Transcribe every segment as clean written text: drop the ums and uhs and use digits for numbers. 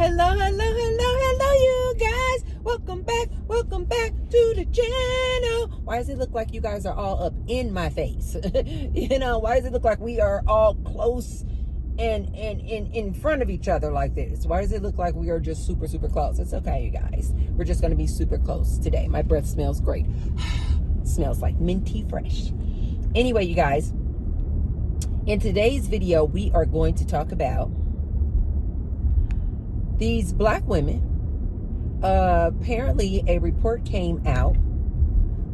hello, you guys. Welcome back to the channel. Why does it look like you guys are all up in my face? Why does it look like we are all close and in front of each other like this? Why does it look like we are just super close? It's okay, you guys. We're just going to be super close today. My breath smells great. Smells like minty fresh. Anyway, you guys, in today's video, we are going to talk about these black women. Apparently, a report came out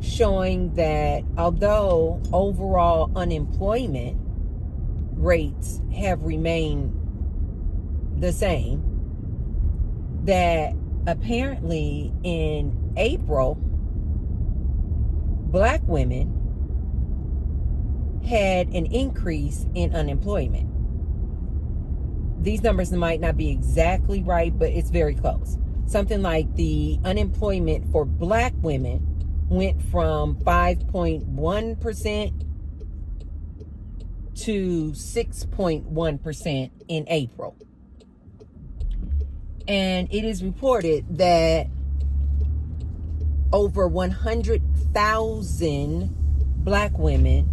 showing that although overall unemployment rates have remained the same, that apparently in April, black women had an increase in unemployment. These numbers might not be exactly right, but it's very close. Something like the unemployment for black women went from 5.1% to 6.1% in April. And it is reported that over 100,000 black women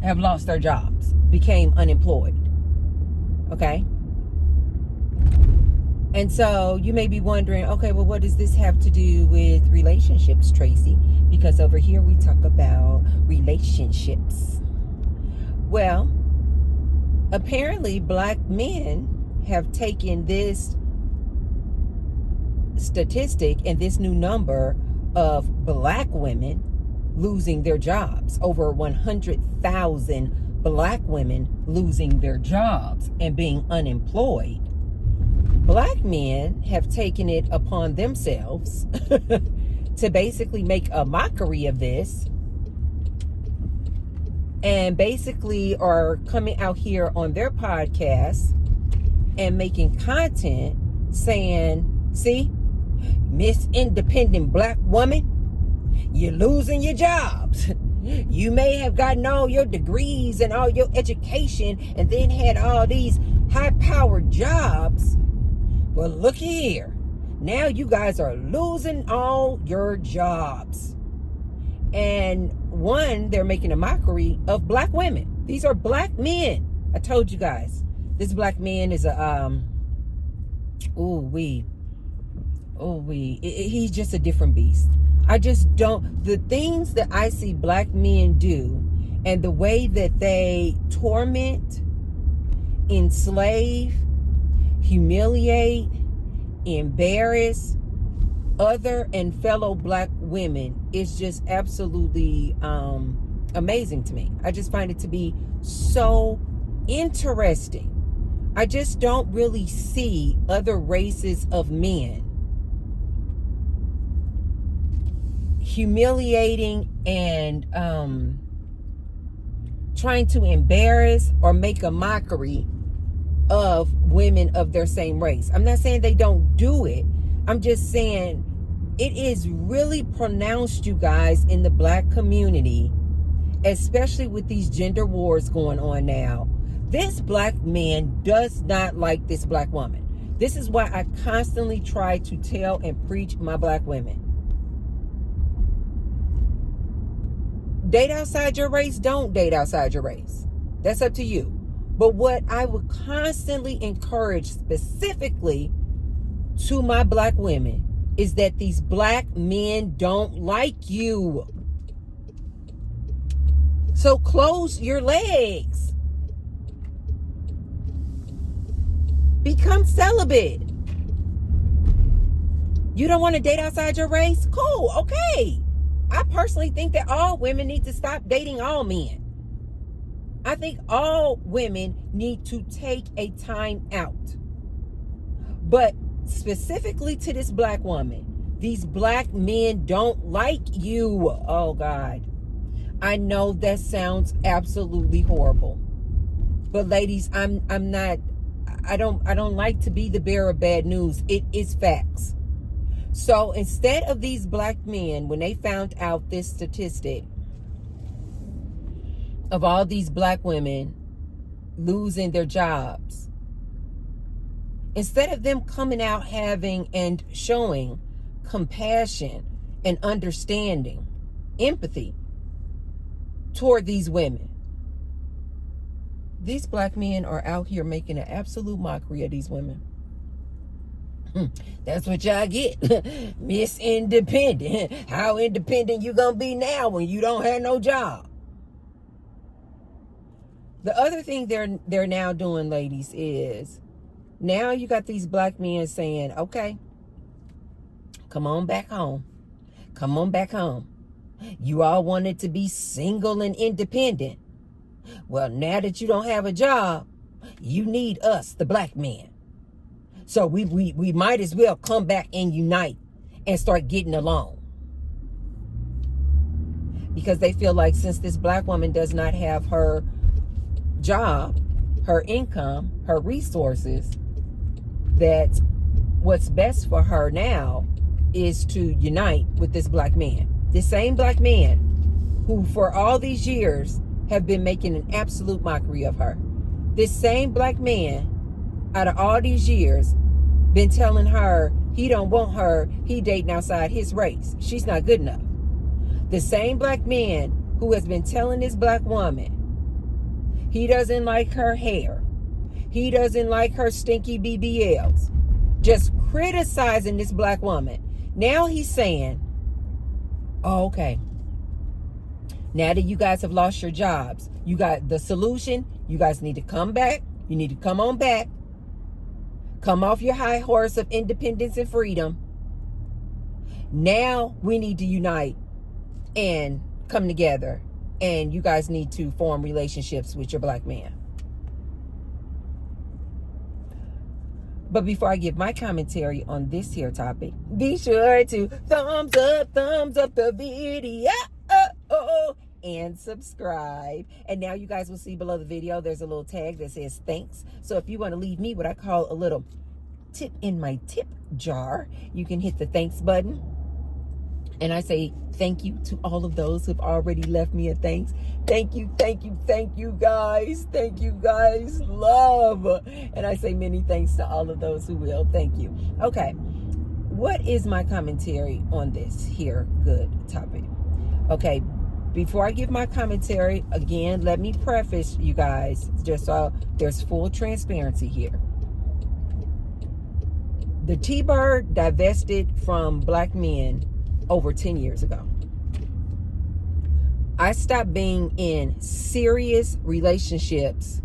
have lost their jobs, became unemployed. Okay? And so you may be wondering, okay, well, what does this have to do with relationships, Tracy? Because over here we talk about relationships. Well, apparently black men have taken this statistic and this new number of black women losing their jobs, over 100,000 black women losing their jobs and being unemployed. Black men have taken it upon themselves to basically make a mockery of this, and basically are coming out here on their podcast and making content saying, see, Miss Independent Black Woman, you're losing your jobs. You may have gotten all your degrees and all your education and then had all these high-powered jobs. Well, look here. Now you guys are losing all your jobs. And one, they're making a mockery of black women. These are black men. I told you guys. This black man is he's just a different beast. I just don't, the things that I see black men do and the way that they torment, enslave, humiliate, embarrass other and fellow black women is just absolutely amazing to me. I just find it to be so interesting. I just don't really see other races of men humiliating and trying to embarrass or make a mockery of women of their same race. I'm not saying they don't do it. I'm just saying it is really pronounced, you guys, in the black community, especially with these gender wars going on now. This black man does not like this black woman. This is why I constantly try to tell and preach my black women. Date outside your race, don't date outside your race. That's up to you. But what I would constantly encourage specifically to my black women is that these black men don't like you. So close your legs. Become celibate. You don't want to date outside your race? Cool, okay. I personally think that all women need to stop dating all men. I think all women need to take a time out. But specifically to this black woman, these black men don't like you. Oh God. I know that sounds absolutely horrible. But ladies, I don't like to be the bearer of bad news. It is facts. So instead of these black men, when they found out this statistic of all these black women losing their jobs, Instead of them coming out having and showing compassion and understanding, empathy toward these women, these black men are out here making an absolute mockery of these women. That's what y'all get. Miss Independent. How independent you gonna be now when you don't have no job? The other thing they're now doing, ladies, is now you got these black men saying, okay, come on back home. Come on back home. You all wanted to be single and independent. Well, now that you don't have a job, you need us, the black men. So we might as well come back and unite and start getting along. Because they feel like since this black woman does not have her job, her income, her resources, that what's best for her now is to unite with this black man. This same black man who for all these years have been making an absolute mockery of her. This same black man, out of all these years, been telling her he don't want her, he dating outside his race. She's not good enough. The same black man who has been telling this black woman he doesn't like her hair, he doesn't like her stinky BBLs, just criticizing this black woman. Now he's saying, oh, okay, now that you guys have lost your jobs, you got the solution. You guys need to come back. You need to come on back. Come off your high horse of independence and freedom. Now we need to unite and come together. And you guys need to form relationships with your black man. But before I give my commentary on this here topic, be sure to thumbs up the video. And subscribe. And now you guys will see below the video there's a little tag that says thanks. So if you want to leave me what I call a little tip in my tip jar, you can hit the thanks button. And I say thank you to all of those who've already left me a thanks. Thank you guys. Thank you guys. Love. And I say many thanks to all of those who will. Thank you. Okay. What is my commentary on this here good topic? Okay. Before I give my commentary, again, let me preface you guys, just so there's full transparency here. The T-Bird divested from black men over 10 years ago. I stopped being in serious relationships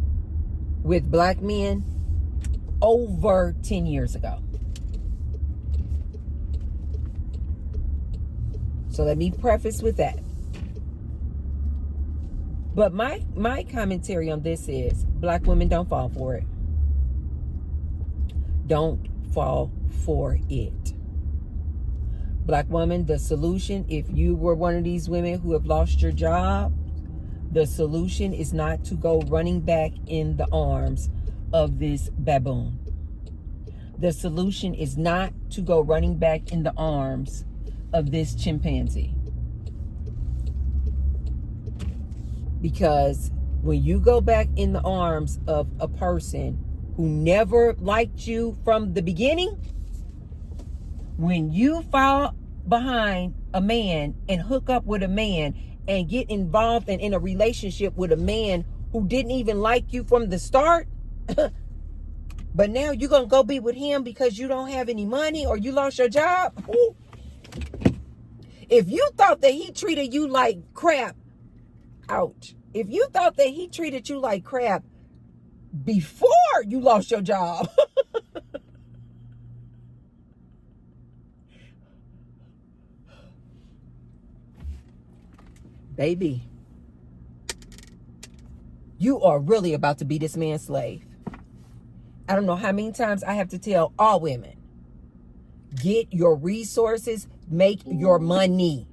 with black men over 10 years ago. So let me preface with that. But my commentary on this is black women don't fall for it. Don't fall for it. Black woman, the solution, if you were one of these women who have lost your job, the solution is not to go running back in the arms of this baboon. The solution is not to go running back in the arms of this chimpanzee. Because when you go back in the arms of a person who never liked you from the beginning, when you fall behind a man and hook up with a man and get involved and in a relationship with a man who didn't even like you from the start, but now you're going to go be with him because you don't have any money or you lost your job. Ooh. If you thought that he treated you like crap, ouch. If you thought that he treated you like crap before you lost your job, baby, you are really about to be this man's slave. I don't know how many times I have to tell all women, get your resources, make your money.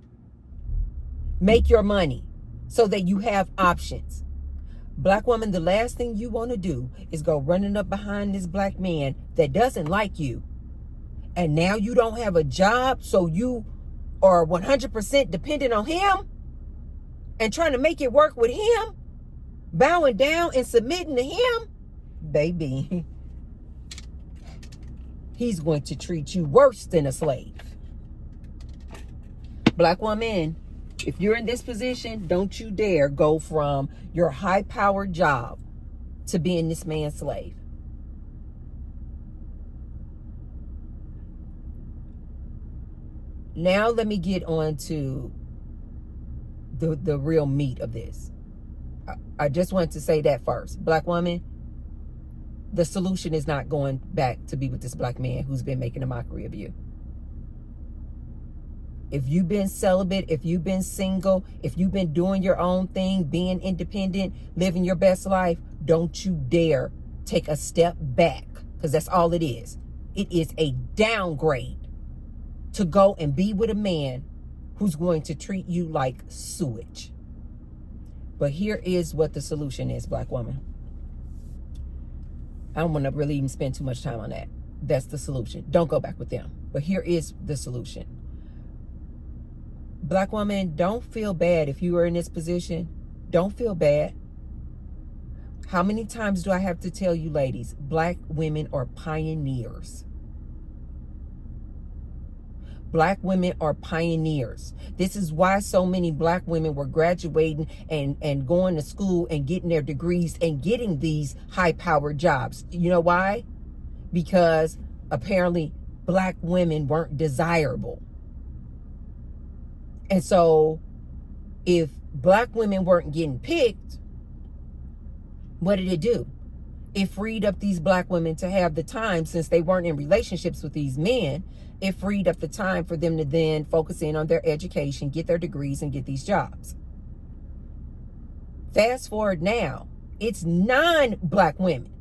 Make your money so that you have options. Black woman, the last thing you want to do is go running up behind this black man that doesn't like you. And now you don't have a job, so you are 100% dependent on him and trying to make it work with him, bowing down and submitting to him. Baby, he's going to treat you worse than a slave. Black woman, if you're in this position, don't you dare go from your high-powered job to being this man's slave. Now let me get on to the real meat of this. I just wanted to say that first. Black woman, the solution is not going back to be with this black man who's been making a mockery of you. If you've been celibate, if you've been single, if you've been doing your own thing, being independent, living your best life, don't you dare take a step back, because that's all it is. It is a downgrade to go and be with a man who's going to treat you like sewage. But here is what the solution is, black woman. I don't want to really even spend too much time on that. That's the solution. Don't go back with them. But here is the solution. Black woman, don't feel bad if you are in this position. Don't feel bad. How many times do I have to tell you, ladies, black women are pioneers. Black women are pioneers. This is why so many black women were graduating and going to school and getting their degrees and getting these high-powered jobs. You know why? Because apparently black women weren't desirable. And so if black women weren't getting picked, what did it do? It freed up these black women to have the time, since they weren't in relationships with these men. It freed up the time for them to then focus in on their education, get their degrees, and get these jobs. Fast forward now, it's 9 black women,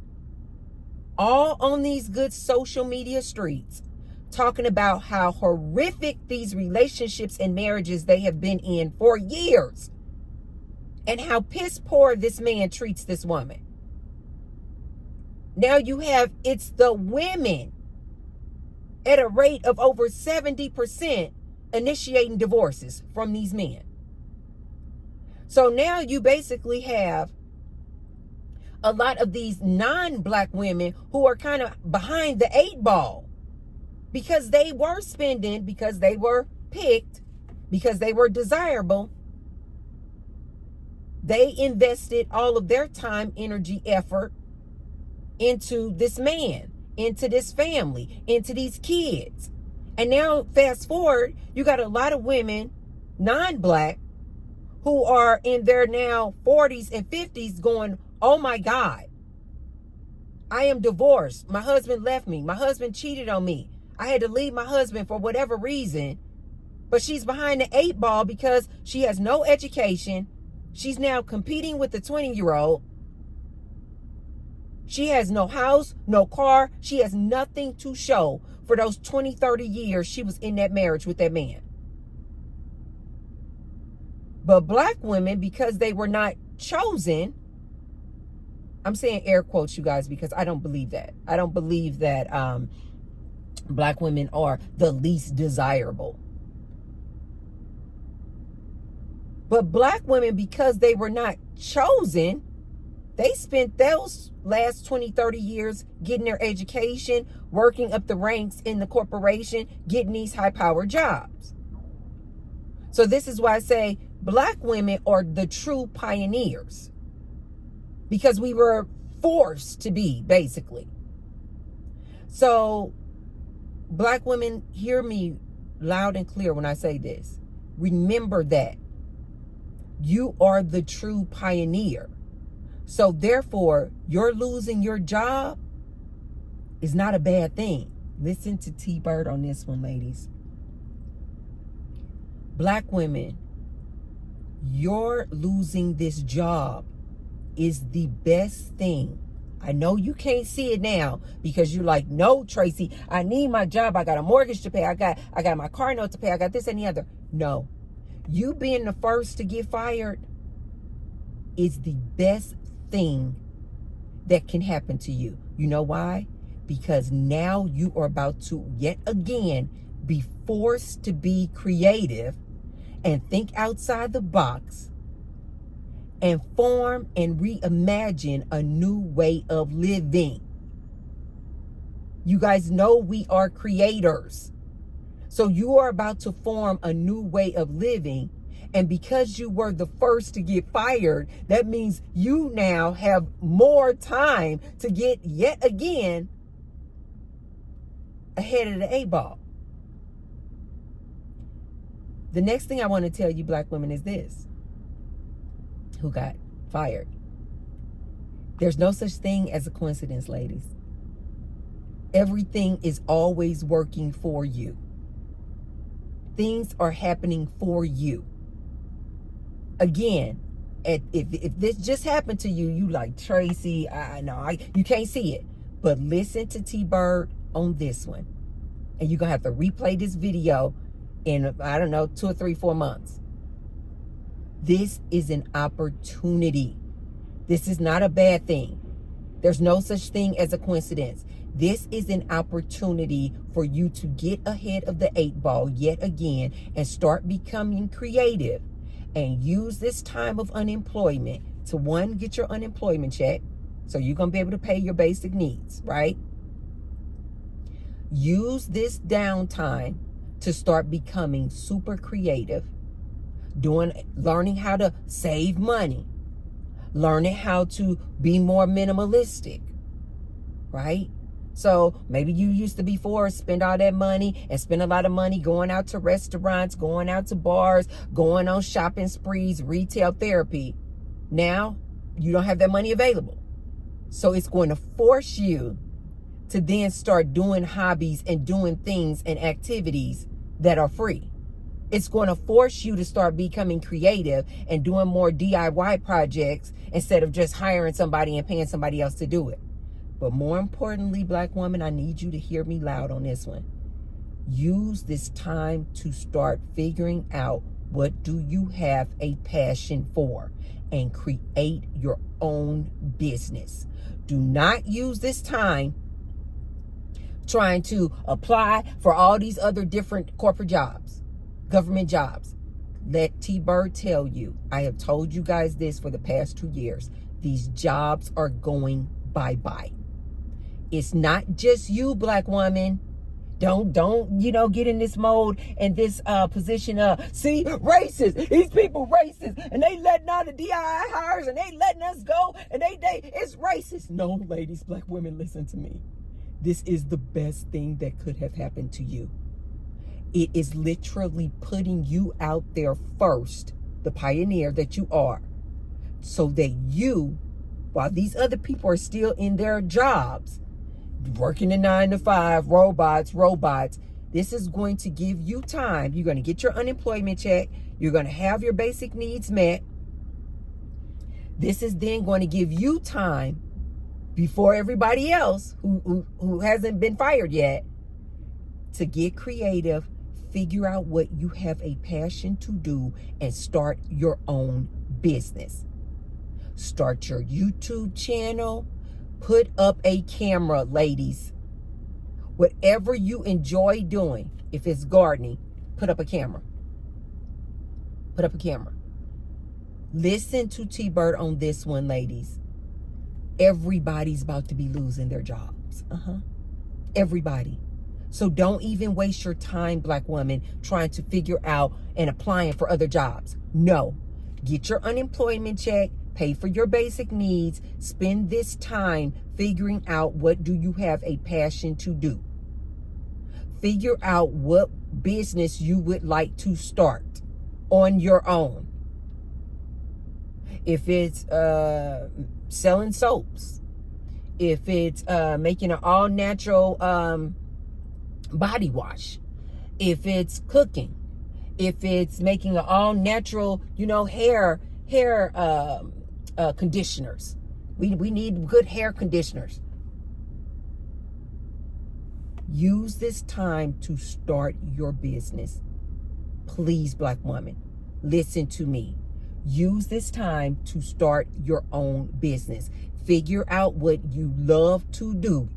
all on these good social media streets, talking about how horrific these relationships and marriages they have been in for years, and how piss poor this man treats this woman. Now you have, it's the women at a rate of over 70% initiating divorces from these men. So now you basically have a lot of these non-black women who are kind of behind the 8 ball, because they were spending, because they were picked, because they were desirable. They invested all of their time, energy, effort into this man, into this family, into these kids. And now fast forward, you got a lot of women, non-black, who are in their now 40s and 50s going, oh my God, I am divorced. My husband left me. My husband cheated on me. I had to leave my husband for whatever reason. But she's behind the 8 ball because she has no education. She's now competing with the 20-year-old. She has no house, no car. She has nothing to show for those 20, 30 years she was in that marriage with that man. But black women, because they were not chosen, I'm saying air quotes, you guys, because I don't believe that. I don't believe that black women are the least desirable. But black women, because they were not chosen, they spent those last 20, 30 years getting their education, working up the ranks in the corporation, getting these high-powered jobs. So this is why I say black women are the true pioneers, because we were forced to be, basically. So black women, hear me loud and clear when I say this. Remember that you are the true pioneer. So therefore, your losing your job is not a bad thing. Listen to T-Bird on this one, ladies. Black women, your losing this job is the best thing. I know you can't see it now because you're like, no, Tracy, I need my job. I got a mortgage to pay. I got my car note to pay. I got this and the other. No, you being the first to get fired is the best thing that can happen to you. You know why? Because now you are about to yet again be forced to be creative and think outside the box and form and reimagine a new way of living. You guys know we are creators. So you are about to form a new way of living. And because you were the first to get fired, that means you now have more time to get yet again ahead of the eight ball. The next thing I want to tell you, black women, is this. Who got fired? There's no such thing as a coincidence, ladies. Everything is always working for you. Things are happening for you. Again, if this just happened to you, you like, Tracy, you can't see it. But listen to T-Bird on this one. And you're going to have to replay this video in, 2 or 3, 4 months. This is an opportunity. This is not a bad thing. There's no such thing as a coincidence. This is an opportunity for you to get ahead of the eight ball yet again and start becoming creative and use this time of unemployment to, one, get your unemployment check. So you're going to be able to pay your basic needs, right? Use this downtime to start becoming super creative, learning how to save money, learning how to be more minimalistic, right? So maybe you used to before spend all that money and spend a lot of money going out to restaurants, going out to bars, going on shopping sprees, retail therapy. Now you don't have that money available. So it's going to force you to then start doing hobbies and doing things and activities that are free. It's going to force you to start becoming creative and doing more DIY projects instead of just hiring somebody and paying somebody else to do it. But more importantly, black woman, I need you to hear me loud on this one. Use this time to start figuring out what do you have a passion for and create your own business. Do not use this time trying to apply for all these other different corporate jobs, government jobs. Let T-Bird tell you, I have told you guys this for the past 2 years. These jobs are going bye-bye. It's not just you, black woman. Don't get in this mode and this position of, see, racist. These people racist. And they letting all the DIY hires and they letting us go. And it's racist. No, ladies, black women, listen to me. This is the best thing that could have happened to you. It is literally putting you out there first, the pioneer that you are, so that you, while these other people are still in their jobs, working a 9 to 5, robots, this is going to give you time. You're going to get your unemployment check. You're going to have your basic needs met. This is then going to give you time before everybody else who hasn't been fired yet to get creative, figure out what you have a passion to do, and start your own business. Start your YouTube channel. Put up a camera, ladies. Whatever you enjoy doing, if it's gardening, put up a camera. Put up a camera. Listen to T-Bird on this one, ladies. Everybody's about to be losing their jobs. Everybody. So don't even waste your time, black woman, trying to figure out and applying for other jobs. No. Get your unemployment check. Pay for your basic needs. Spend this time figuring out what do you have a passion to do. Figure out what business you would like to start on your own. If it's selling soaps, if it's making an all-natural body wash, if it's cooking, if it's making an all-natural, hair conditioners. We need good hair conditioners. Use this time to start your business. Please, black woman, listen to me. Use this time to start your own business. Figure out what you love to do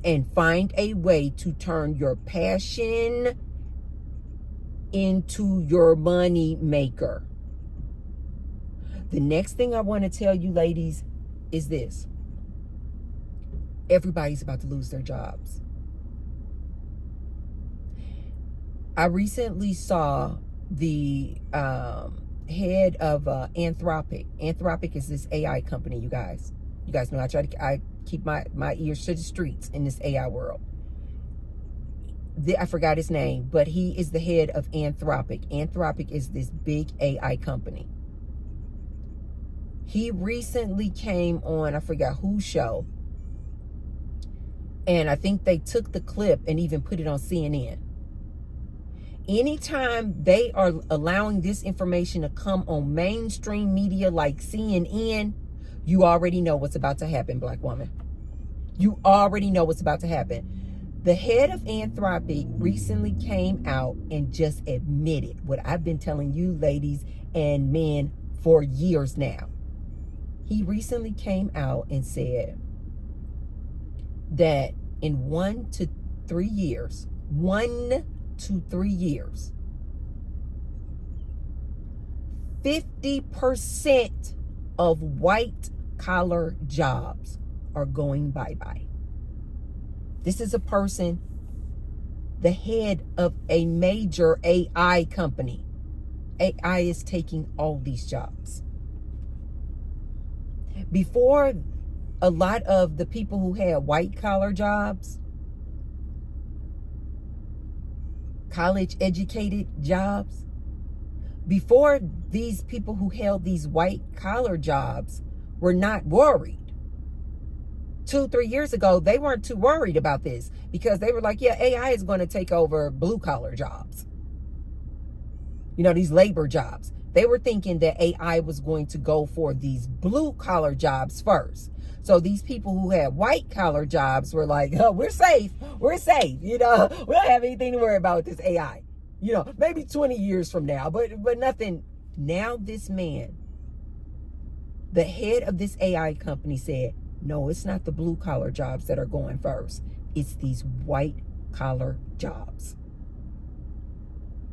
and find a way to turn your passion into your money maker. The next thing I want to tell you, ladies, is this. Everybody's about to lose their jobs. I recently saw the head of Anthropic. Anthropic is this AI company, you guys. You guys know I keep my ears to the streets in this AI world. I forgot his name, but he is the head of Anthropic. Anthropic is this big AI company. He recently came on, I forgot whose show, and I think they took the clip and even put it on CNN. Anytime they are allowing this information to come on mainstream media like CNN, you already know what's about to happen, black woman. You already know what's about to happen. The head of Anthropic recently came out and just admitted what I've been telling you ladies and men for years now. He recently came out and said that in 1 to 3 years, 50% of white collar jobs are going bye-bye. This is a person, the head of a major AI company. AI is taking all these jobs. Before, a lot of the people who had white collar jobs, college educated jobs, before these people who held these white collar jobs were not worried. 2-3 years ago, they weren't too worried about this because they were like, yeah, AI is going to take over blue collar jobs. You know, these labor jobs. They were thinking that AI was going to go for these blue collar jobs first. So these people who had white collar jobs were like, oh, we're safe. We're safe. You know, we don't have anything to worry about with this AI. You know, maybe 20 years from now, but nothing. Now this man, the head of this AI company, said, no, it's not the blue collar jobs that are going first. It's these white collar jobs.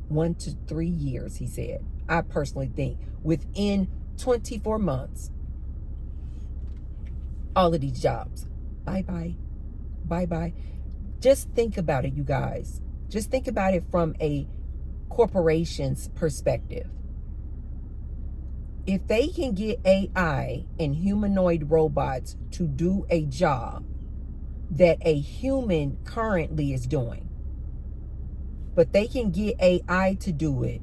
1 to 3 years, he said. I personally think within 24 months, all of these jobs, bye-bye, bye-bye. Just think about it, you guys. Just think about it from a corporation's perspective. If they can get AI and humanoid robots to do a job that a human currently is doing, but they can get AI to do it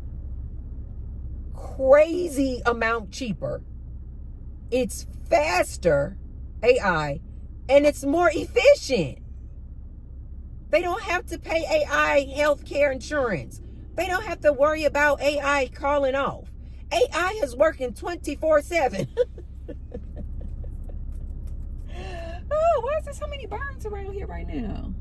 crazy amount cheaper, it's faster, AI, and it's more efficient. They don't have to pay AI healthcare insurance. They don't have to worry about AI calling off. AI is working 24/7. Oh, why is there so many birds around here right now?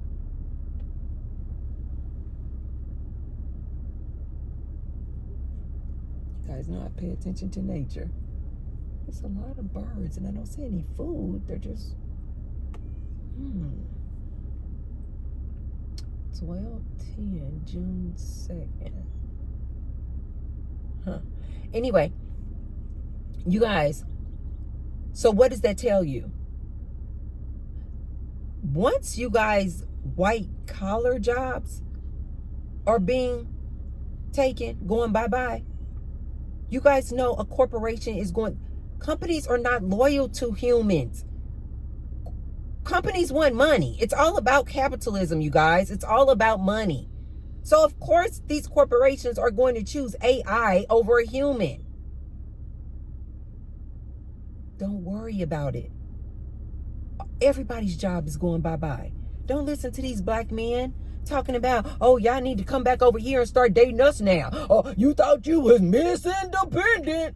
You guys know I pay attention to nature. There's a lot of birds and I don't see any food. They're just 12/10, June 2nd. Anyway, you guys, so what does that tell you? Once you guys, white collar jobs are being taken, going bye-bye, you guys know a corporation is going, companies are not loyal to humans. Companies want money. It's all about capitalism, you guys. It's all about money. So of course these corporations are going to choose AI over a human. Don't worry about it. Everybody's job is going bye-bye. Don't listen to these black men talking about, oh, y'all need to come back over here and start dating us now. Oh, you thought you was Miss Independent.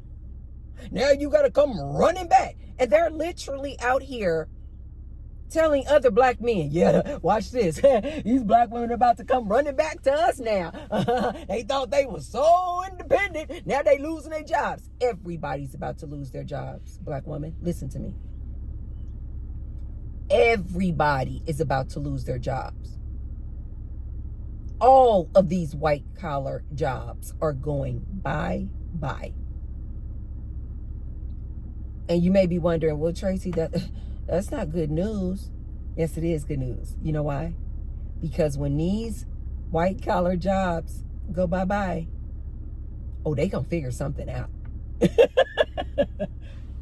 Now you got to come running back. And they're literally out here telling other black men, yeah, watch this. These black women are about to come running back to us now. They thought they were so independent. Now they losing their jobs. Everybody's about to lose their jobs, black woman. Listen to me. Everybody is about to lose their jobs. All of these white collar jobs are going bye-bye. And you may be wondering, well, Tracy, that's not good news. Yes, it is good news. You know why? Because when these white collar jobs go bye-bye. Oh, they gonna figure something out.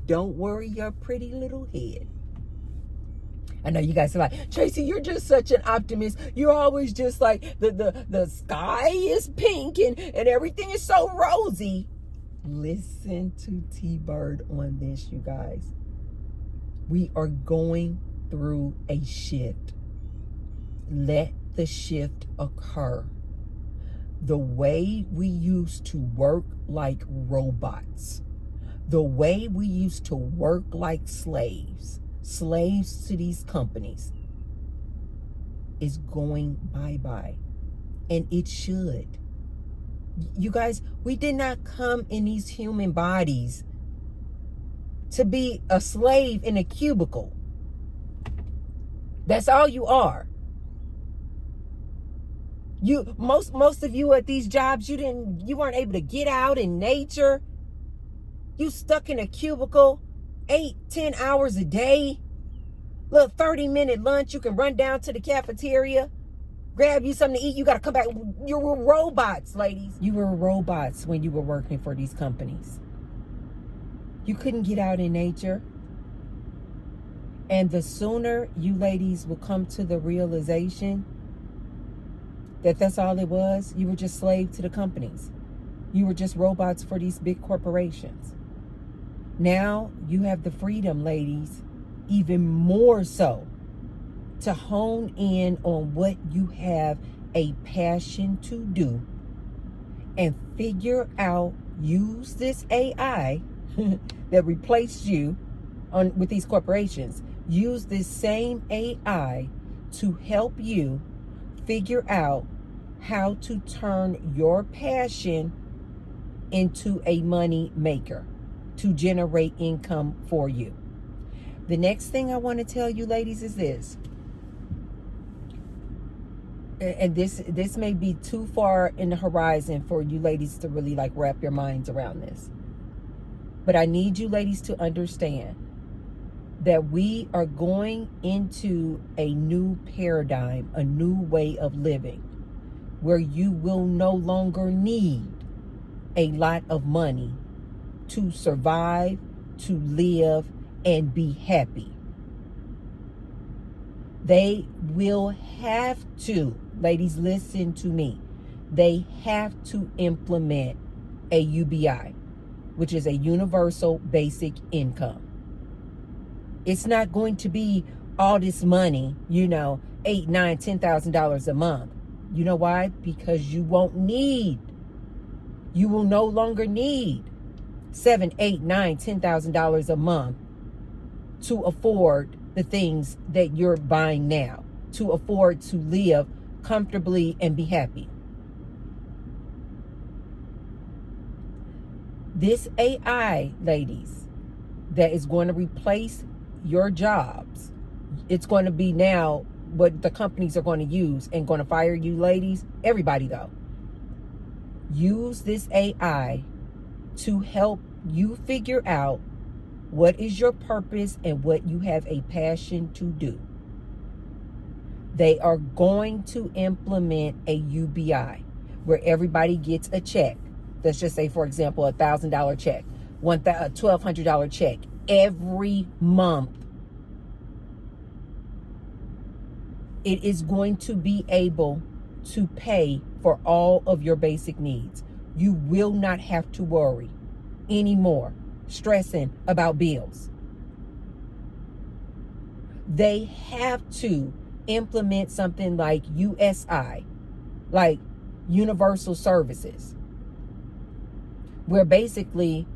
Don't worry your pretty little head. I know you guys are like, Tracy, you're just such an optimist. You're always just like, the sky is pink and everything is so rosy. Listen to T-Bird on this, you guys. We are going through a shift. Let the shift occur. The way we used to work like robots, the way we used to work like slaves to these companies, is going bye-bye. And it should. You guys, we did not come in these human bodies to be a slave in a cubicle. That's all you are. Most of you at these jobs, you weren't able to get out in nature. You stuck in a cubicle 8-10 hours a day. Little 30-minute lunch, you can run down to the cafeteria, grab you something to eat. You got to come back. You were robots, ladies. You were robots when you were working for these companies. You couldn't get out in nature. And the sooner you ladies will come to the realization that that's all it was, you were just slave to the companies. You were just robots for these big corporations. Now you have the freedom, ladies, even more so, to hone in on what you have a passion to do and figure out, use this AI that replaced you with these corporations. Use this same AI to help you figure out how to turn your passion into a money maker to generate income for you. The next thing I want to tell you, ladies, is this. And this may be too far in the horizon for you ladies to really like wrap your minds around this. But I need you ladies to understand that we are going into a new paradigm, a new way of living, where you will no longer need a lot of money to survive, to live, and be happy. They will have to, ladies, listen to me. They have to implement a UBI, which is a universal basic income. It's not going to be all this money, $8,000, $9,000, $10,000 a month. You know why? Because you will no longer need $7,000, $8,000, $9,000, $10,000 a month to afford the things that you're buying now, to afford to live comfortably and be happy. This AI, ladies, that is going to replace your jobs, it's going to be now what the companies are going to use and going to fire you ladies, everybody though. Use this AI to help you figure out what is your purpose and what you have a passion to do. They are going to implement a UBI where everybody gets a check. Let's just say, for example, $1,000 check, $1,200 check every month. It is going to be able to pay for all of your basic needs. You will not have to worry anymore, stressing about bills. They have to implement something like USI, like universal services, where basically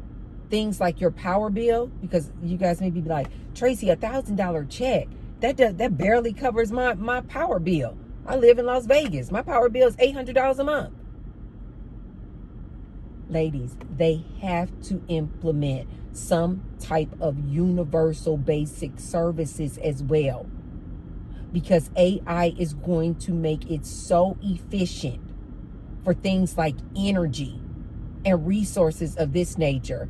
things like your power bill, because you guys may be like, Tracy, $1,000 check, that barely covers my power bill. I live in Las Vegas. My power bill is $800 a month. Ladies, they have to implement some type of universal basic services as well, because AI is going to make it so efficient for things like energy and resources of this nature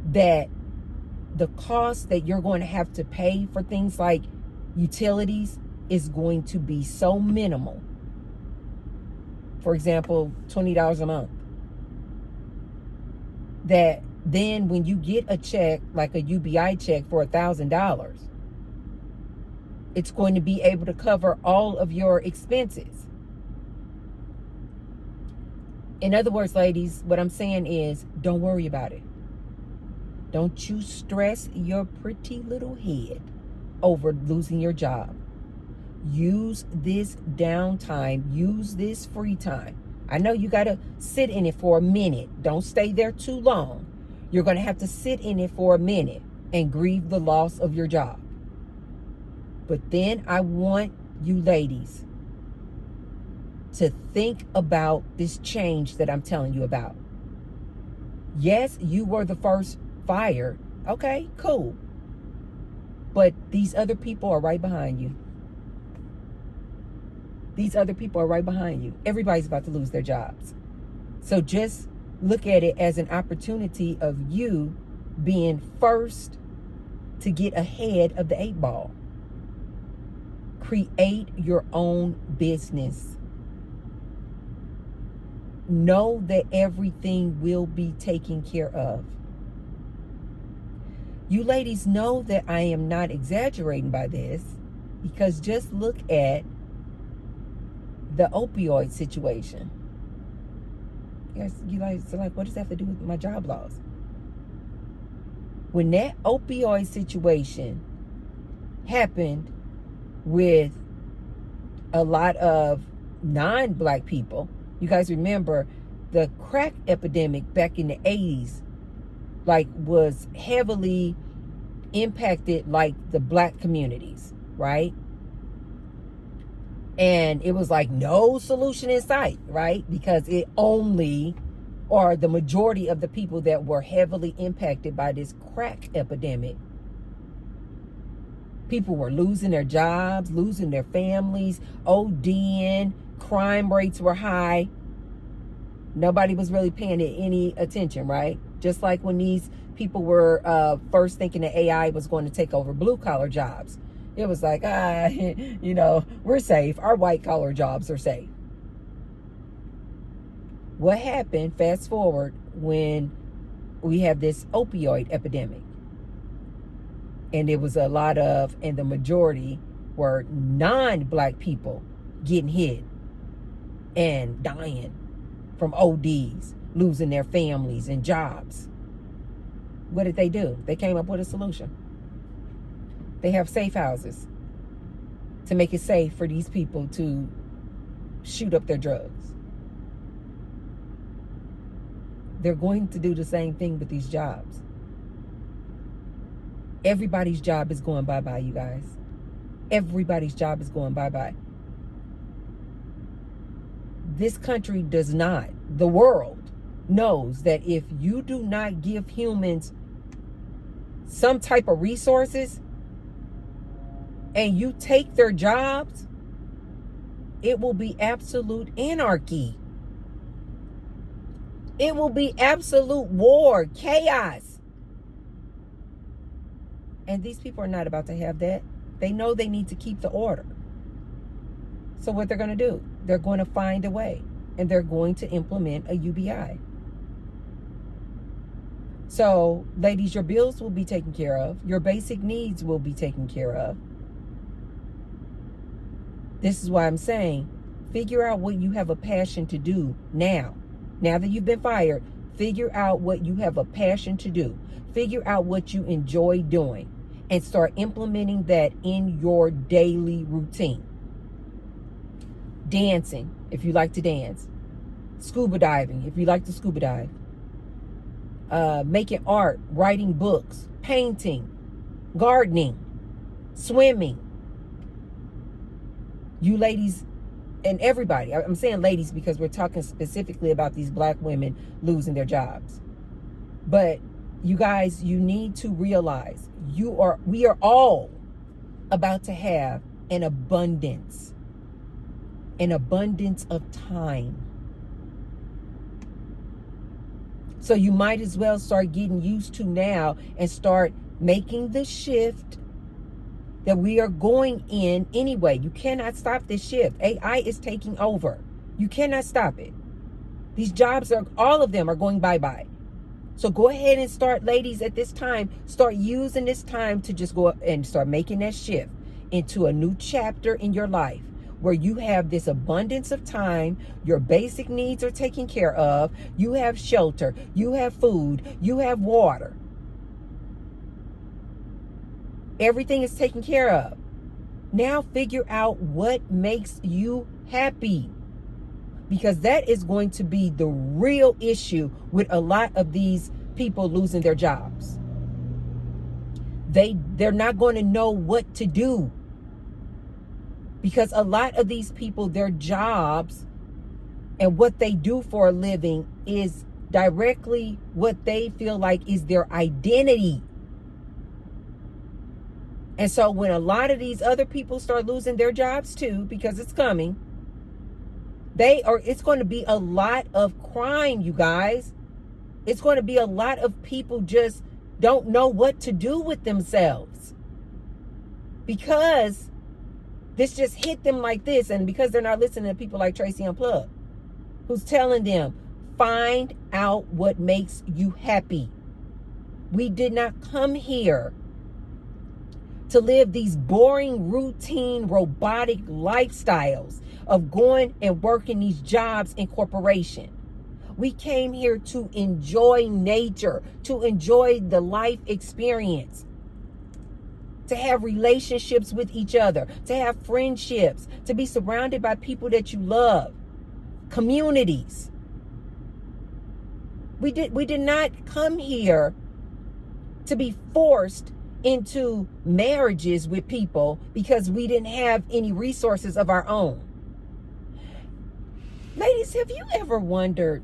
that the cost that you're going to have to pay for things like utilities is going to be so minimal for example, $20 a month. That then when you get a check, like a UBI check for $1,000, it's going to be able to cover all of your expenses. In other words, ladies, what I'm saying is, don't worry about it. Don't you stress your pretty little head over losing your job. Use this downtime. Use this free time. I know you got to sit in it for a minute. Don't stay there too long. You're going to have to sit in it for a minute and grieve the loss of your job. But then I want you ladies to think about this change that I'm telling you about. Yes, you were the first fired. Okay, cool. But these other people are right behind you. These other people are right behind you. Everybody's about to lose their jobs. So just look at it as an opportunity of you being first to get ahead of the 8 ball. Create your own business. Know that everything will be taken care of. You ladies know that I am not exaggerating by this, because just look at the opioid situation. You guys are like, what does that have to do with my job loss? When that opioid situation happened with a lot of non-black people, you guys remember the crack epidemic back in the 80s, like, was heavily impacted like the black communities, right? And it was like no solution in sight, right? Because it only, or the majority of the people that were heavily impacted by this crack epidemic, people were losing their jobs, losing their families, ODing, crime rates were high. Nobody was really paying it any attention, right? Just like when these people were first thinking that AI was going to take over blue collar jobs. It was like, we're safe. Our white collar jobs are safe. What happened, fast forward, when we have this opioid epidemic? And it was a lot of, and the majority were non-black people getting hit and dying from ODs, losing their families and jobs. What did they do? They came up with a solution. They have safe houses to make it safe for these people to shoot up their drugs. They're going to do the same thing with these jobs. Everybody's job is going bye-bye, you guys. Everybody's job is going bye-bye. This country does not, the world knows that if you do not give humans some type of resources and you take their jobs, it will be absolute anarchy. It will be absolute war, chaos. And these people are not about to have that. They know they need to keep the order. So what they're going to do, they're going to find a way, and they're going to implement a UBI. So, ladies, your bills will be taken care of. Your basic needs will be taken care of. This is why I'm saying, figure out what you have a passion to do now. Now that you've been fired, figure out what you have a passion to do. Figure out what you enjoy doing and start implementing that in your daily routine. Dancing, if you like to dance. Scuba diving, if you like to scuba dive. Making art, writing books, painting, gardening, swimming. You ladies and everybody, I'm saying ladies because we're talking specifically about these black women losing their jobs. But you guys, you need to realize we are all about to have an abundance of time. So you might as well start getting used to now and start making the shift that we are going in anyway. You cannot stop this shift. AI is taking over. You cannot stop it. These jobs all of them are going bye-bye. So go ahead and start, ladies, at this time, start using this time to just go and start making that shift into a new chapter in your life where you have this abundance of time, your basic needs are taken care of, you have shelter, you have food, you have water. Everything is taken care of. Now figure out what makes you happy, because that is going to be the real issue with a lot of these people losing their jobs. They're not going to know what to do, because a lot of these people, their jobs and what they do for a living is directly what they feel like is their identity. And so when a lot of these other people start losing their jobs too, because it's coming, it's going to be a lot of crime, you guys. It's going to be a lot of people just don't know what to do with themselves, because this just hit them like this, and because they're not listening to people like Tracy Unplugged, who's telling them, find out what makes you happy. We did not come here to live these boring, routine, robotic lifestyles of going and working these jobs in corporation. We came here to enjoy nature, to enjoy the life experience, to have relationships with each other, to have friendships, to be surrounded by people that you love, communities. We did not come here to be forced into marriages with people because we didn't have any resources of our own. Ladies, have you ever wondered,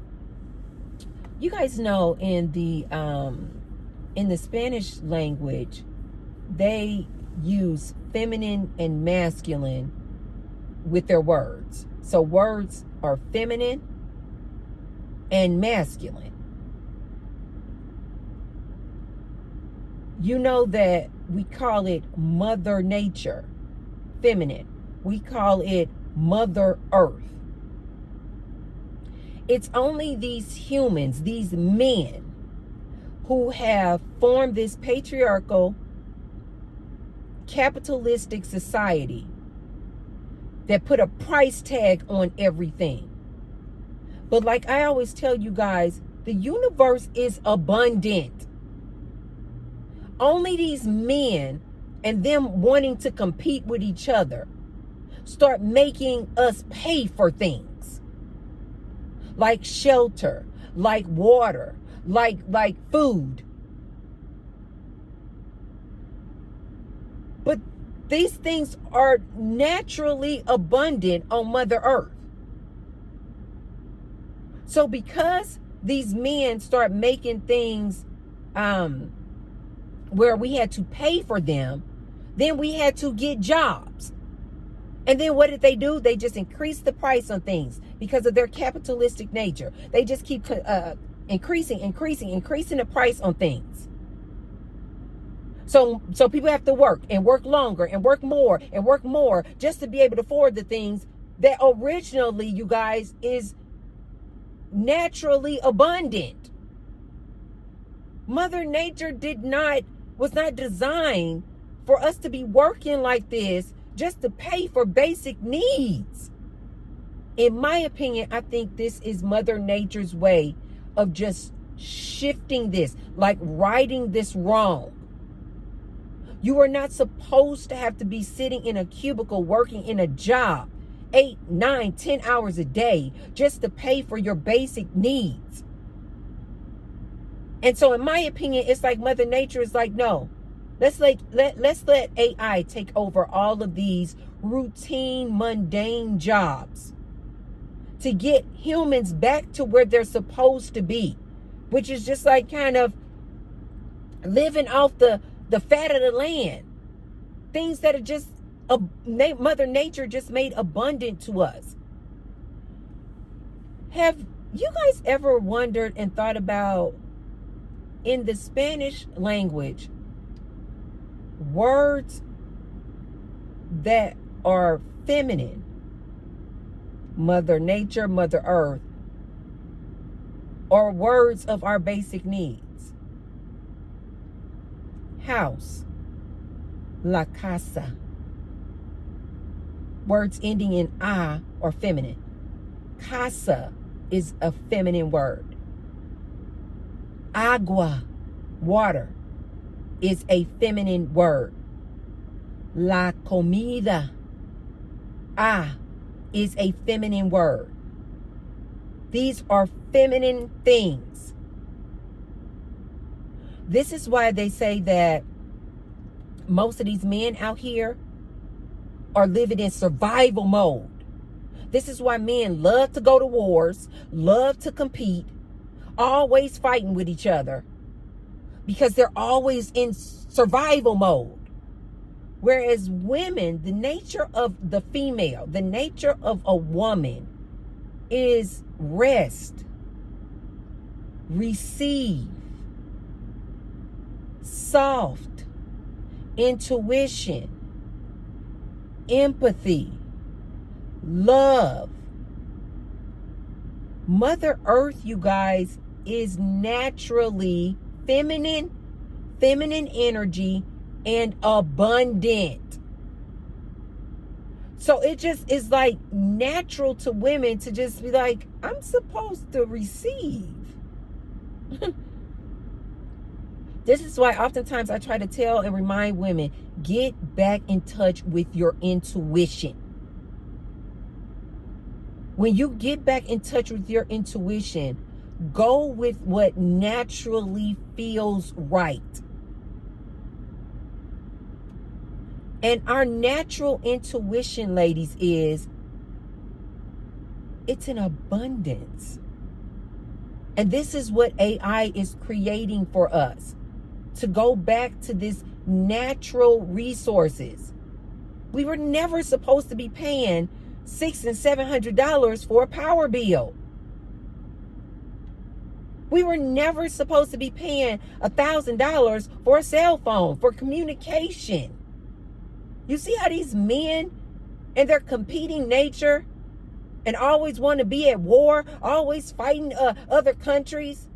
you guys know in the Spanish language, they use feminine and masculine with their words. So words are feminine and masculine. You know that we call it Mother Nature, feminine. We call it Mother Earth. It's only these humans, these men, who have formed this patriarchal, capitalistic society that put a price tag on everything. But like I always tell you guys, the universe is abundant. Only these men and them wanting to compete with each other start making us pay for things like shelter, like water, like food. But these things are naturally abundant on Mother Earth. So because these men start making things where we had to pay for them, then we had to get jobs. And then what did they do? They just increased the price on things because of their capitalistic nature. They just keep increasing the price on things. So people have to work and work longer and work more just to be able to afford the things that originally, you guys, is naturally abundant. Mother Nature was not designed for us to be working like this just to pay for basic needs. In my opinion, I think this is Mother Nature's way of just shifting this, like righting this wrong. You are not supposed to have to be sitting in a cubicle working in a job 8, 9, 10 hours a day just to pay for your basic needs. And so in my opinion, it's like Mother Nature is like, no, let's let AI take over all of these routine, mundane jobs to get humans back to where they're supposed to be, which is just like kind of living off the fat of the land. Things that are just, Mother Nature just made abundant to us. Have you guys ever wondered and thought about, in the Spanish language, words that are feminine Mother Nature, Mother Earth, or words of our basic needs. House, la casa. Words ending in "a" or feminine. Casa is a feminine word. Agua, water, is a feminine word. La comida, is a feminine word. These are feminine things. This is why they say that most of these men out here are living in survival mode. This is why men love to go to wars, love to compete, always fighting with each other, because they're always in survival mode. Whereas women, the nature of the female, the nature of a woman is rest, receive, soft, intuition, empathy, love. Mother Earth, you guys, is naturally feminine energy and abundant. So it just is like natural to women to just be like, I'm supposed to receive. This is why oftentimes I try to tell and remind women, get back in touch with your intuition. When you get back in touch with your intuition, go with what naturally feels right. And our natural intuition, ladies, it's an abundance. And this is what AI is creating for us, to go back to this natural resources. We were never supposed to be paying $600 and $700 for a power bill. We were never supposed to be paying $1,000 for a cell phone, for communication. You see how these men and their competing nature and always want to be at war, always fighting other countries?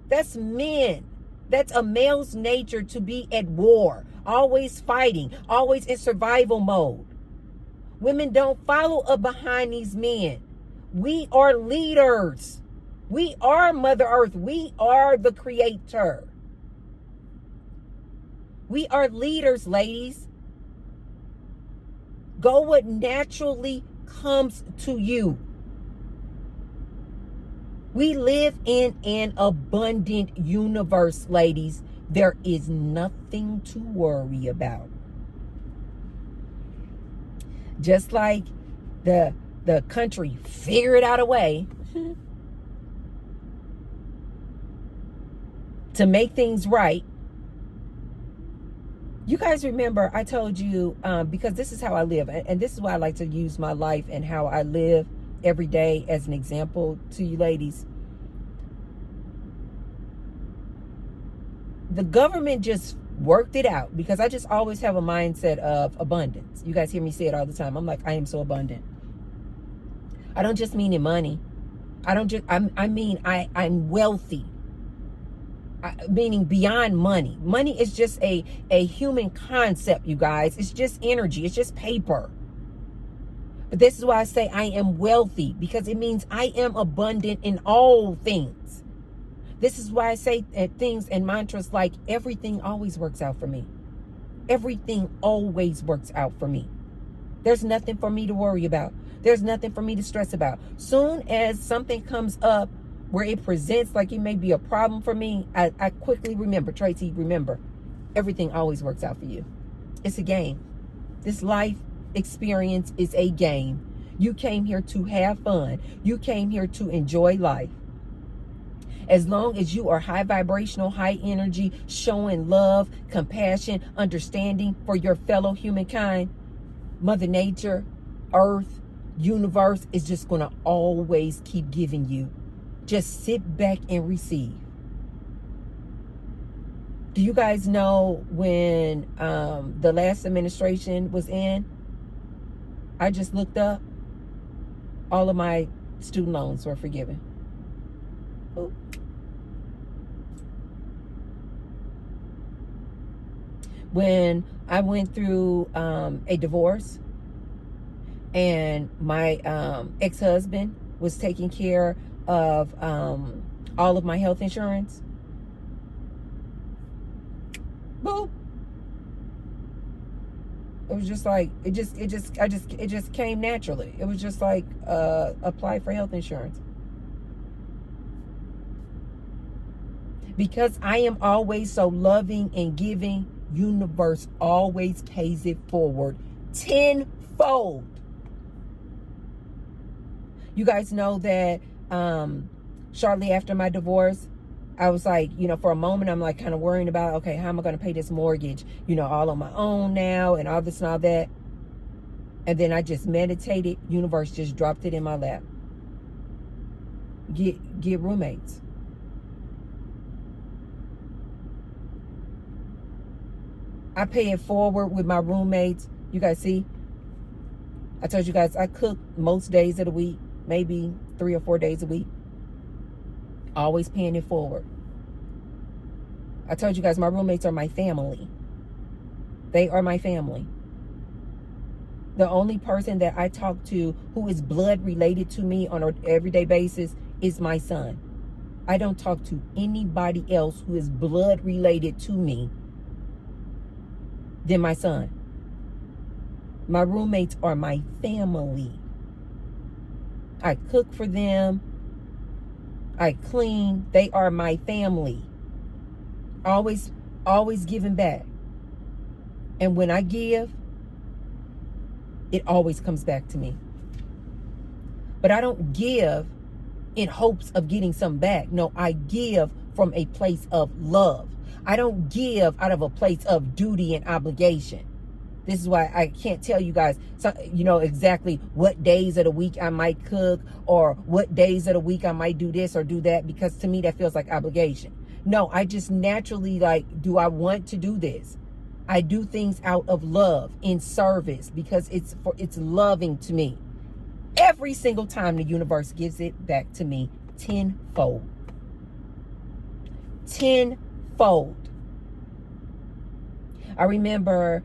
That's men. That's a male's nature, to be at war, always fighting, always in survival mode. Women don't follow up behind these men. We are leaders. We are Mother Earth. We are the creator. We are leaders, ladies. Go what naturally comes to you. We live in an abundant universe, ladies. There is nothing to worry about. Just like the country figured out a way to make things right. You guys remember I told you, because this is how I live, and this is why I like to use my life and how I live every day as an example to you ladies. The government just worked it out, because I just always have a mindset of abundance. You guys hear me say it all the time. I'm like, I am so abundant. I don't just mean in money. I mean I'm wealthy. Meaning beyond money. Money is just a human concept, you guys. It's just energy. It's just paper. But this is why I say I am wealthy, because it means I am abundant in all things. This is why I say things and mantras like, everything always works out for me. Everything always works out for me. There's nothing for me to worry about. There's nothing for me to stress about. Soon as something comes up where it presents like it may be a problem for me, I quickly remember, Tracy, remember, everything always works out for you. It's a game. This life experience is a game. You came here to have fun. You came here to enjoy life. As long as you are high vibrational, high energy, showing love, compassion, understanding for your fellow humankind, Mother Nature, Earth, universe is just going to always keep giving you. Just sit back and receive. Do you guys know when the last administration was in? I just looked up. All of my student loans were forgiven. Ooh. When I went through a divorce, and my ex-husband was taking care of all of my health insurance, boom. It was just like, it just came naturally. It was just like, apply for health insurance. Because I am always so loving and giving, universe always pays it forward tenfold. You guys know that shortly after my divorce, I was like, for a moment, I'm like kind of worrying about, okay, how am I going to pay this mortgage, all on my own now and all this and all that. And then I just meditated. Universe just dropped it in my lap. Get roommates. I pay it forward with my roommates. You guys see? I told you guys I cook most days of the week, maybe 3 or 4 days a week. Always paying it forward. I told you guys my roommates are my family. They are my family. The only person that I talk to who is blood related to me on an everyday basis is my son. I don't talk to anybody else who is blood related to me than my son. My roommates are my family. I cook for them. I clean. They are my family. Always giving back. And when I give, it always comes back to me. But I don't give in hopes of getting some back. No, I give from a place of love. I don't give out of a place of duty and obligation. This is why I can't tell you guys, exactly what days of the week I might cook or what days of the week I might do this or do that, because to me that feels like obligation. No, I just naturally do I want to do this? I do things out of love, in service, because it's loving to me. Every single time the universe gives it back to me tenfold. Tenfold. I remember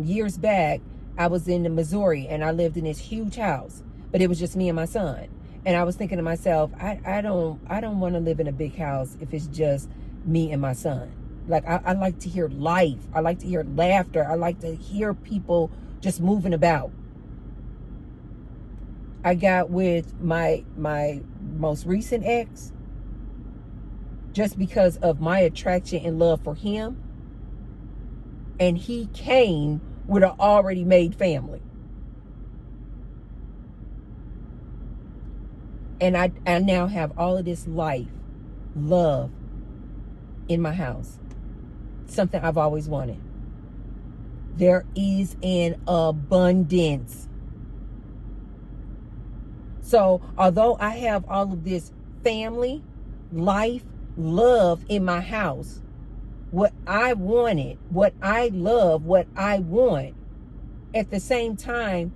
years back, I was in Missouri and I lived in this huge house, but it was just me and my son. And I was thinking to myself, I don't want to live in a big house if it's just me and my son. Like, I like to hear life. I like to hear laughter. I like to hear people just moving about. I got with my most recent ex just because of my attraction and love for him. And he came with an already made family. And I now have all of this life, love in my house. Something I've always wanted. There is an abundance. So although I have all of this family, life, love in my house, what I wanted, what I love, what I want, at the same time,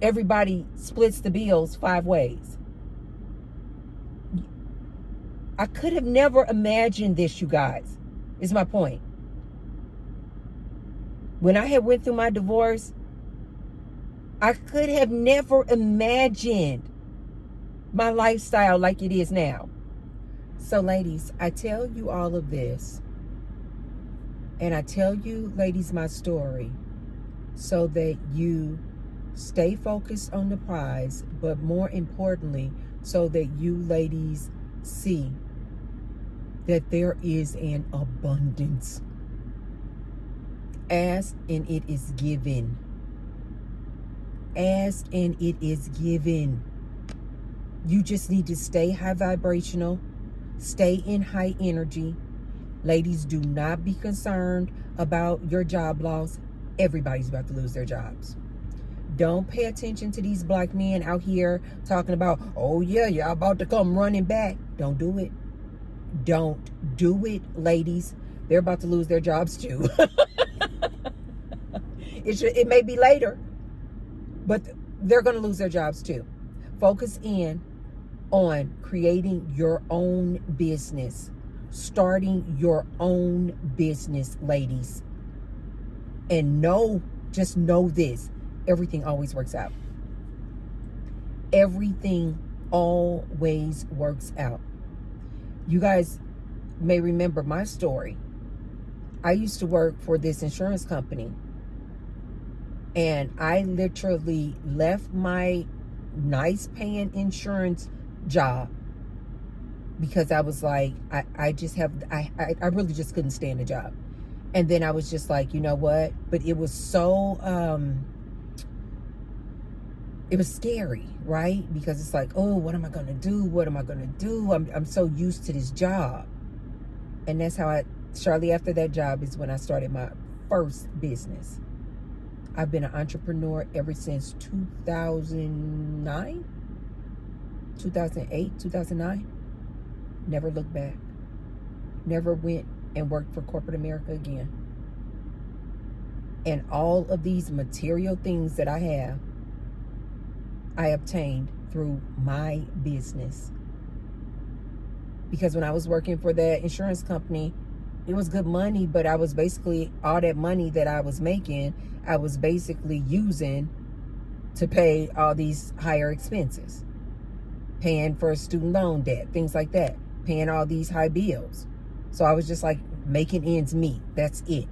everybody splits the bills 5 ways. I could have never imagined this, you guys, is my point. When I had went through my divorce, I could have never imagined my lifestyle like it is now. So ladies, I tell you all of this, and I tell you, ladies, my story, so that you stay focused on the prize, but more importantly, so that you ladies see that there is an abundance. Ask and it is given. Ask and it is given. You just need to stay high vibrational, stay in high energy. Ladies, do not be concerned about your job loss. Everybody's about to lose their jobs. Don't pay attention to these black men out here talking about, oh yeah, you're about to come running back. Don't do it. Don't do it, ladies. They're about to lose their jobs too. It may be later, but they're going to lose their jobs too. Focus in on creating your own business, starting your own business, ladies. And just know this, everything always works out. Everything always works out. You guys may remember my story. I used to work for this insurance company, and I literally left my nice paying insurance job because I was like, I really just couldn't stand the job. And then I was just like, you know what? But it was so, it was scary, right? Because it's like, oh, what am I going to do? What am I going to do? I'm so used to this job. And that's how shortly after that job is when I started my first business. I've been an entrepreneur ever since 2009, 2008, 2009. Never looked back. Never went and worked for corporate America again. And all of these material things that I have, I obtained through my business. Because when I was working for that insurance company, it was good money, but I was basically, all that money that I was making, I was basically using to pay all these higher expenses. Paying for student loan debt, things like that. Paying all these high bills. So I was just like making ends meet. That's it.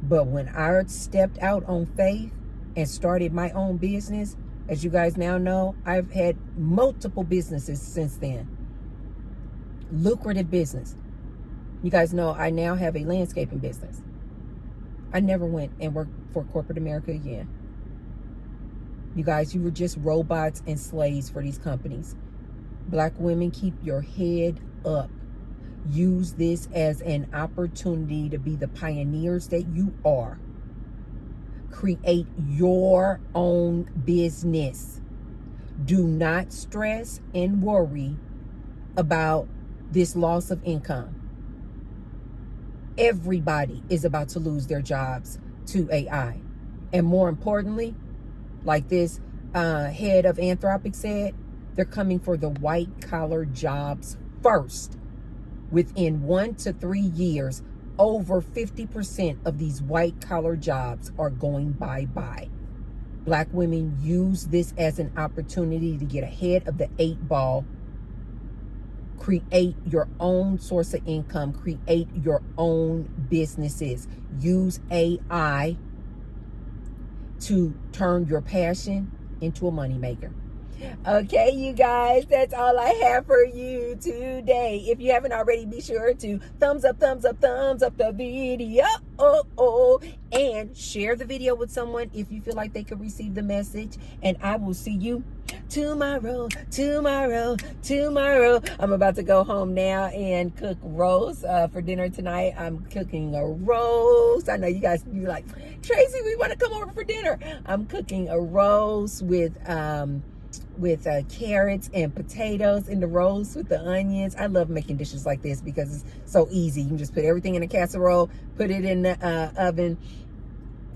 But when I stepped out on faith and started my own business, as you guys now know, I've had multiple businesses since then. Lucrative business. You guys know I now have a landscaping business. I never went and worked for corporate America again. You guys, you were just robots and slaves for these companies. Black women, keep your head up. Use this as an opportunity to be the pioneers that you are. Create your own business. Do not stress and worry about this loss of income. Everybody is about to lose their jobs to AI. And more importantly, like this head of Anthropic said, they're coming for the white collar jobs first. Within 1 to 3 years, over 50% of these white collar jobs are going bye-bye. Black women, use this as an opportunity to get ahead of the 8 ball. Create your own source of income. Create your own businesses. Use AI to turn your passion into a moneymaker. Okay, you guys, that's all I have for you today. If you haven't already, be sure to thumbs up the video. And share the video with someone if you feel like they could receive the message. And I will see you tomorrow. I'm about to go home now and cook roast for dinner tonight. I'm cooking a roast. I know you guys, you're like, Tracy, we want to come over for dinner. I'm cooking a roast with carrots and potatoes in the roast with the onions. I love making dishes like this because it's so easy. You can just put everything in a casserole, put it in the oven,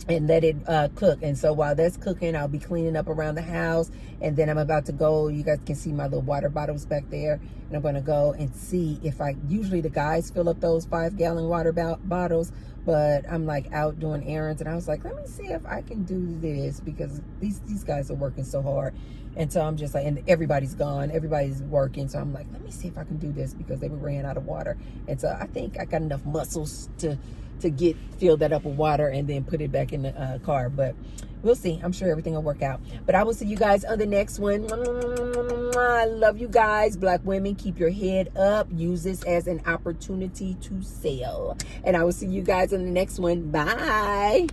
and let it cook. And so while that's cooking, I'll be cleaning up around the house, and then I'm about to go. You guys can see my little water bottles back there, and I'm going to go and see if usually the guys fill up those 5-gallon water bottles, but I'm like out doing errands, and I was like, let me see if I can do this because these guys are working so hard. And so I'm just like, and everybody's gone, everybody's working. So I'm like, let me see if I can do this because they were ran out of water. And so I think I got enough muscles to fill that up with water and then put it back in the car. But we'll see. I'm sure everything will work out. But I will see you guys on the next one. I love you guys. Black women, keep your head up. Use this as an opportunity to sell. And I will see you guys on the next one. Bye.